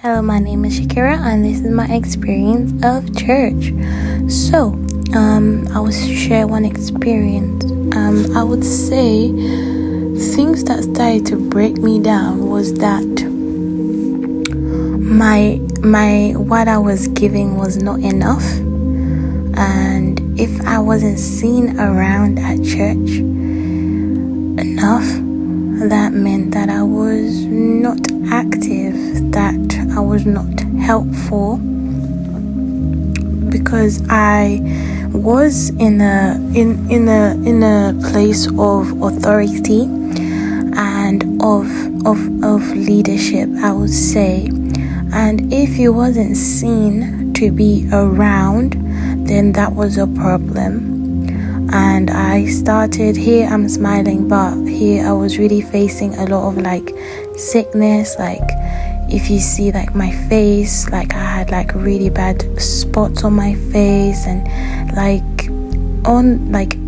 Hello, my name is Shakira, and this is my experience of church. So, I will share one experience. I would say things that started to break me down was that my what I was giving was not enough, and if I wasn't seen around at church enough, that meant that I was not active, that I was not helpful, because I was in a place of authority and of leadership, I would say. And if you wasn't seen to be around, then that was a problem. And I started here, I'm smiling, but here I was really facing a lot of sickness. If you see my face, I had really bad spots on my face, and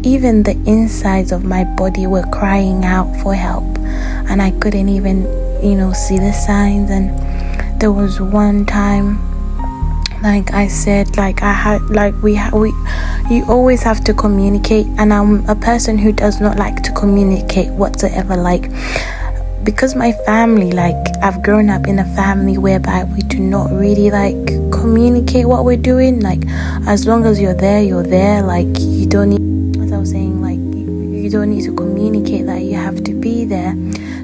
even the insides of my body were crying out for help, and I couldn't even see the signs. And there was one time, I said, you always have to communicate, and I'm a person who does not like to communicate whatsoever, because my family, I've grown up in a family whereby we do not really communicate what we're doing. As long as you're there, you don't need, as I was saying, you don't need to communicate that you have to be there.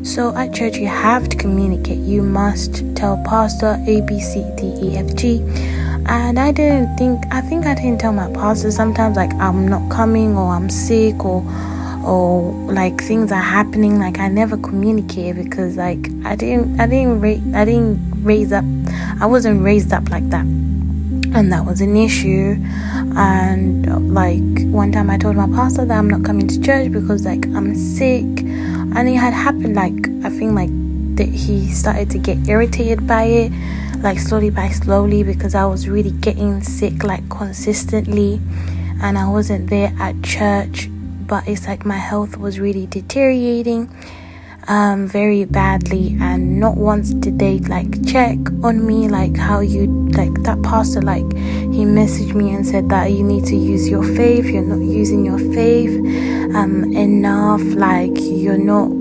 So at church, you have to communicate. You must tell pastor A, B, C, D, E, F, G. And I think I didn't tell my pastor sometimes, I'm not coming, or I'm sick, or things are happening. I never communicated because I wasn't raised up like that, and that was an issue. And one time I told my pastor that I'm not coming to church because I'm sick, and it had happened I think that he started to get irritated by it, slowly by slowly, because I was really getting sick consistently, and I wasn't there at church. But it's my health was really deteriorating very badly, and not once did they check on me, how you that pastor, he messaged me and said that you need to use your faith. You're not using your faith enough, you're not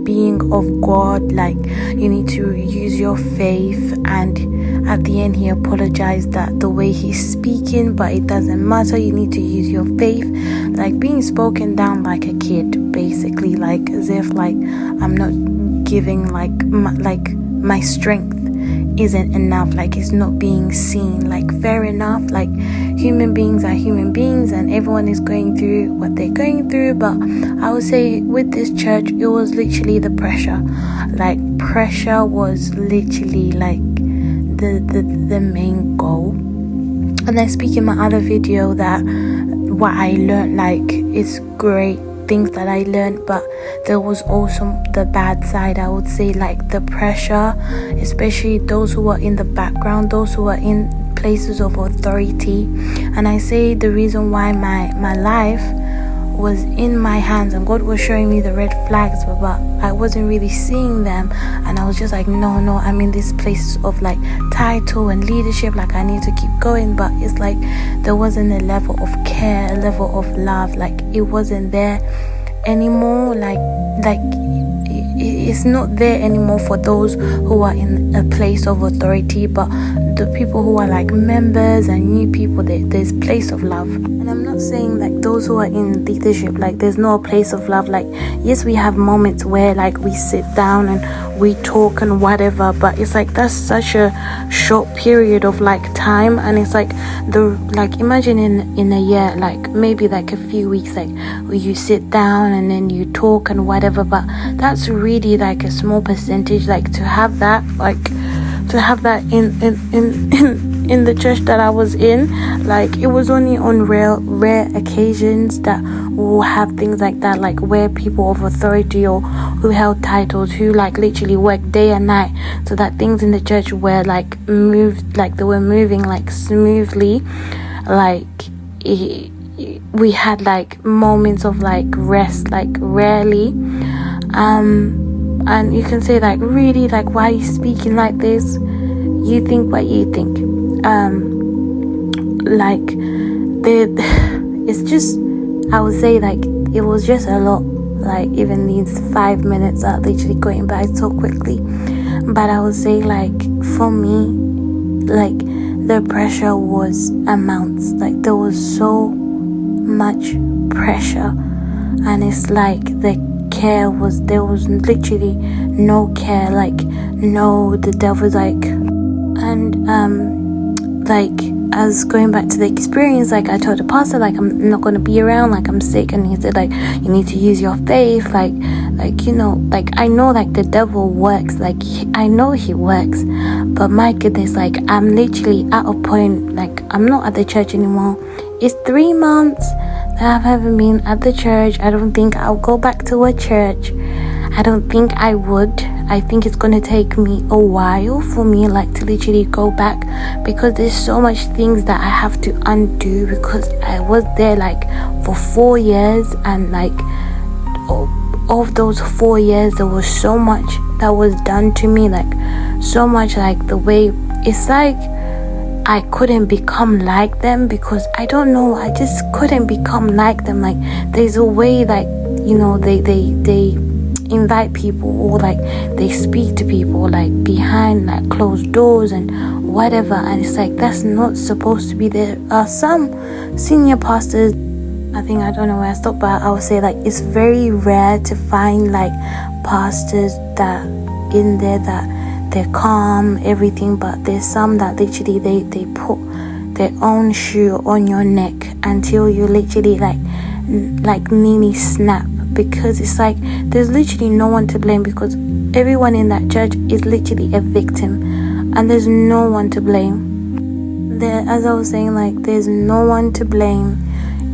being of God, you need to use your faith. And at the end, he apologized that the way he's speaking, but it doesn't matter, you need to use your faith, being spoken down like a kid, basically, as if I'm not giving my strength isn't enough, it's not being seen. Fair enough, human beings are human beings, and everyone is going through what they're going through. But I would say with this church, it was literally the pressure. Pressure was literally the main goal. And I speak in my other video that what I learned, it's great things that I learned, but there was also the bad side, I would say, the pressure, especially those who are in the background, those who are in places of authority. And I say the reason why my life was in my hands, and God was showing me the red flags, but I wasn't really seeing them, and I was just no, I'm in this place of title and leadership, I need to keep going. But it's there wasn't a level of care, a level of love, it wasn't there anymore. It's not there anymore for those who are in a place of authority, but the people who are members and new people, there's place of love. And I'm not saying those who are in leadership, there's no place of love. Yes, we have moments where we sit down and we talk and whatever, but it's that's such a short period of time. And it's imagine in a year, maybe a few weeks, where you sit down and then you talk and whatever, but that's really a small percentage. To have that in the church that I was in, it was only on rare occasions that we'll have things like that, where people of authority or who held titles, who literally worked day and night so that things in the church were moved, they were moving smoothly. We had moments of rest, rarely. And you can say really, why are you speaking like this? you think what you think. Like it's just, I would say, like, it was just a lot. Like, even these 5 minutes are literally going by so quickly. But I would say, like, for me, like, the pressure was immense. Like, there was so much pressure, and it's like there was literally no care. Like, no, the devil's like, and like, as going back to the experience, like, I told the pastor, like, I'm not going to be around, like, I'm sick, and he said, like, you need to use your faith, like, you know, like, I know, like, the devil works, like, I know he works, but my goodness, like, I'm literally at a point, like, I'm not at the church anymore. It's 3 months that I haven't been at the church. I don't think I'll go back to a church. I don't think I would. I think it's going to take me a while for me, like, to literally go back, because there's so much things that I have to undo, because I was there, like, for 4 years, and, like, of those 4 years, there was so much that was done to me, like, so much, like, the way, it's like I couldn't become like them, because I don't know, I just couldn't become like them. Like, there's a way, like, you know, they invite people, or like they speak to people, like, behind, like, closed doors and whatever, and it's like, that's not supposed to be there. Some senior pastors, I don't know where I stopped, but I would say, like, it's very rare to find, like, pastors that in there that they're calm, everything, but there's some that literally they put their own shoe on your neck until you literally like nearly snap, because it's like there's literally no one to blame, because everyone in that church is literally a victim, and there's no one to blame. As I was saying, like, there's no one to blame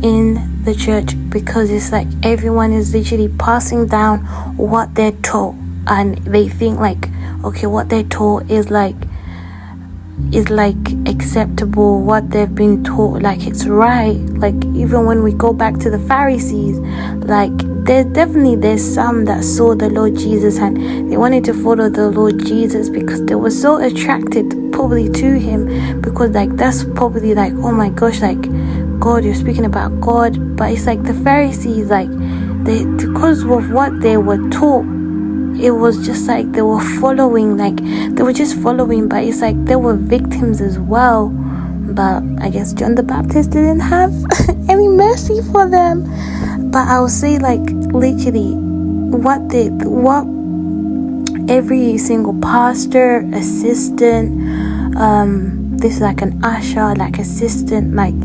in the church, because it's like everyone is literally passing down what they're taught, and they think, like, okay, what they're taught is like acceptable, what they've been taught, like, it's right. Like, even when we go back to the Pharisees, like, there's some that saw the Lord Jesus, and they wanted to follow the Lord Jesus because they were so attracted probably to him, because, like, that's probably like, oh my gosh, like, God, you're speaking about God. But it's like the Pharisees, like, because of what they were taught, it was just like they were following, like, they were just following, but it's like they were victims as well. But I guess John the Baptist didn't have any mercy for them. But I'll say, like, literally what every single pastor, assistant, this is like an usher, like, assistant, like,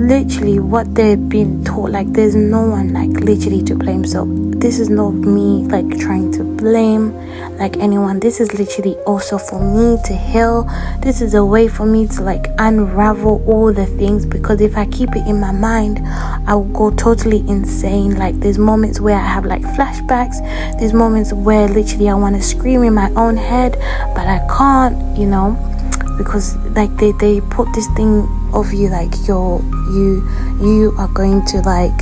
literally what they've been taught, like, there's no one, like, literally to blame. So this is not me, like, trying to blame, like, anyone. This is literally also for me to heal. This is a way for me to, like, unravel all the things, because if I keep it in my mind, I will go totally insane. Like, there's moments where I have, like, flashbacks. There's moments where literally I want to scream in my own head, but I can't, you know, because, like, they put this thing of you, like, you are going to, like,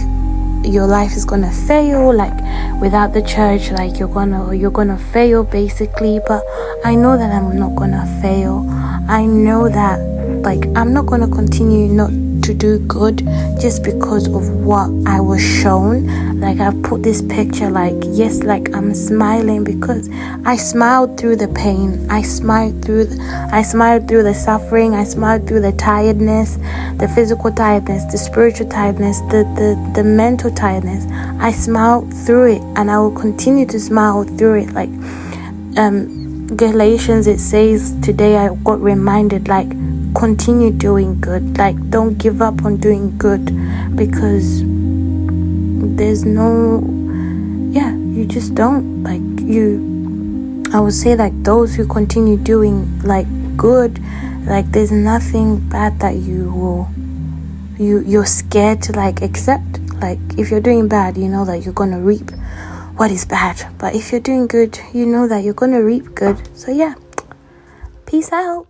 your life is gonna fail, like, without the church, like, you're gonna fail, basically. But I know that I'm not gonna fail. I know that, like, I'm not gonna continue not to do good just because of what I was shown. Like, I've put this picture, like, yes, like, I'm smiling because I smiled through the pain, I smiled through the suffering, I smiled through the tiredness, the physical tiredness, the spiritual tiredness, the mental tiredness. I smiled through it, and I will continue to smile through it. Like, Galatians, it says, today I got reminded, like, continue doing good, like, don't give up on doing good, because there's no, you just don't, like, I would say, like, those who continue doing, like, good, like, there's nothing bad that you're scared to, like, accept. Like, if you're doing bad, you know that you're gonna reap what is bad, but if you're doing good, you know that you're gonna reap good. So yeah, peace out.